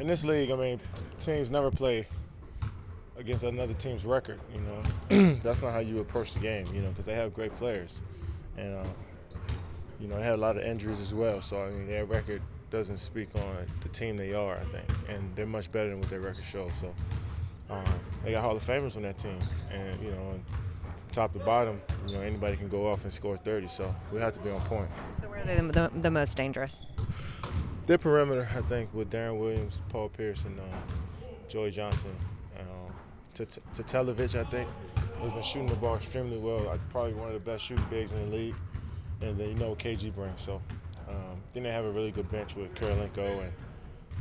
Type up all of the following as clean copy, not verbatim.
In this league, I mean, teams never play against another team's record, you know. That's not how you approach the game, you know, because they have great players. And, you know, they have a lot of injuries as well. So, I mean, their record doesn't speak on the team they are, I think. And they're much better than what their record shows. So, they got Hall of Famers on that team. And, you know, from top to bottom, you know, anybody can go off and score 30. So we have to be on point. So where are they the most dangerous? Their perimeter, I think, with Darren Williams, Paul Pierce, and Joey Johnson. Tatelevich, I think, has been shooting the ball extremely well. Probably one of the best shooting bigs in the league. And then you know what KG brings. So then they have a really good bench with Karolinko and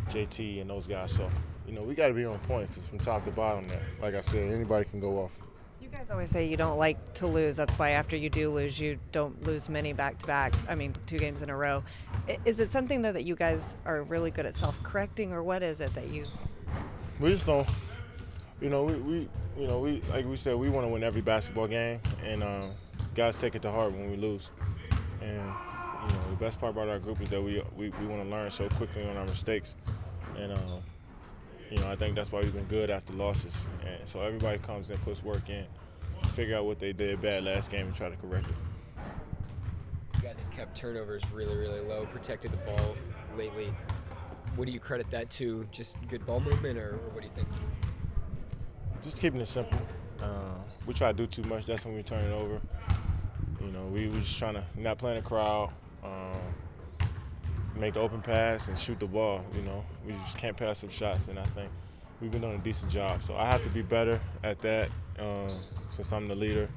JT and those guys. So, you know, we got to be on point because from top to bottom there, like I said, anybody can go off. You guys always say you don't like to lose. That's why after you do lose, you don't lose many back-to-backs. I mean, 2 games in a row. Is it something that you guys are really good at self-correcting, or what is it that you? We just don't. You know, we like we said, we want to win every basketball game, and guys take it to heart when we lose. And you know, the best part about our group is that we want to learn so quickly on our mistakes, and you know, I think that's why we've been good after losses. And so everybody comes in, puts work in, figure out what they did bad last game, and try to correct it. You guys have kept turnovers really, really low, protected the ball lately. What do you credit that to? Just good ball movement, or what do you think? Just keeping it simple. We try to do too much. That's when we turn it over. You know, we just trying to not play in the crowd, make the open pass and shoot the ball. You know, we just can't pass up shots, and I think we've been doing a decent job. So I have to be better at that since I'm the leader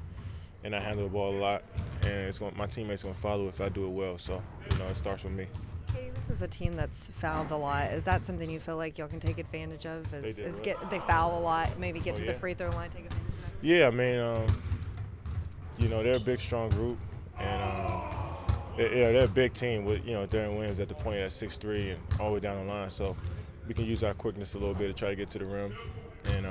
and I handle the ball a lot. And my teammates going to follow if I do it well. So, you know, it starts with me. This is a team that's fouled a lot. Is that something you feel like y'all can take advantage of? They foul a lot, maybe get to the free throw line, take advantage of that? Yeah, I mean, you know, they're a big, strong group, and they're a big team with, you know, Darren Williams at the point at 6'3" and all the way down the line. So we can use our quickness a little bit to try to get to the rim. And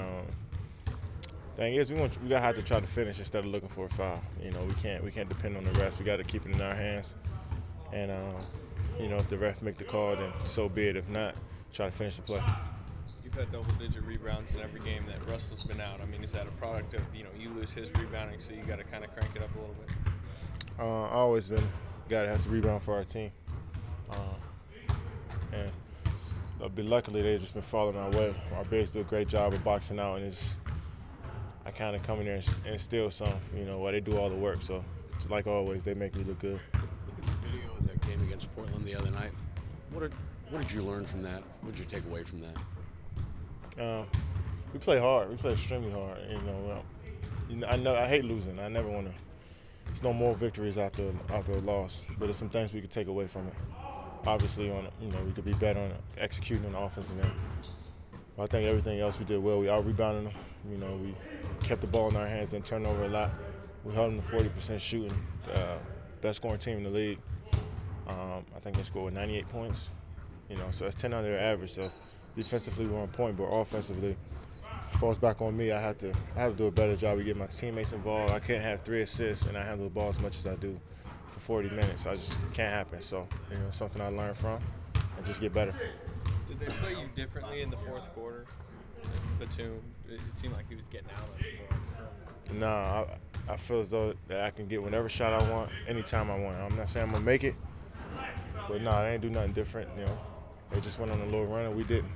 thing is, we gotta have to try to finish instead of looking for a foul. You know, we can't depend on the refs. We got to keep it in our hands. And you know, if the ref make the call, then so be it. If not, try to finish the play. You've had double-digit rebounds in every game that Russell's been out. I mean, is that a product of, you know, you lose his rebounding, so you got to kind of crank it up a little bit? I've always been a guy that has to rebound for our team. And luckily, they've just been following our way. Our bigs do a great job of boxing out, and I kind of come in there and steal some, you know, while they do all the work. So, like always, they make me look good. Video of that game against Portland the other night. What did you learn from that? What did you take away from that? We play hard. We play extremely hard. You know, I hate losing. I never want to. There's no more victories after a loss. But there's some things we could take away from it. Obviously, we could be better on executing on the offensive end. But I think everything else we did well. We out-rebounded them. You know, we kept the ball in our hands and turned over a lot. We held them to 40% shooting. Best scoring team in the league. I think they scored 98 points. You know, so that's 10 under their average. So defensively we're on point, but offensively it falls back on me. I have to do a better job of getting my teammates involved. I can't have 3 assists and I handle the ball as much as I do for 40 minutes. I just can't happen. So, you know, it's something I learned from and just get better. Did they play you differently in the fourth quarter? Batum, it seemed like he was getting out of it. Nah, I feel as though that I can get whatever shot I want, anytime I want. I'm not saying I'm going to make it, but nah, they ain't do nothing different. You know, they just went on a little run and we didn't.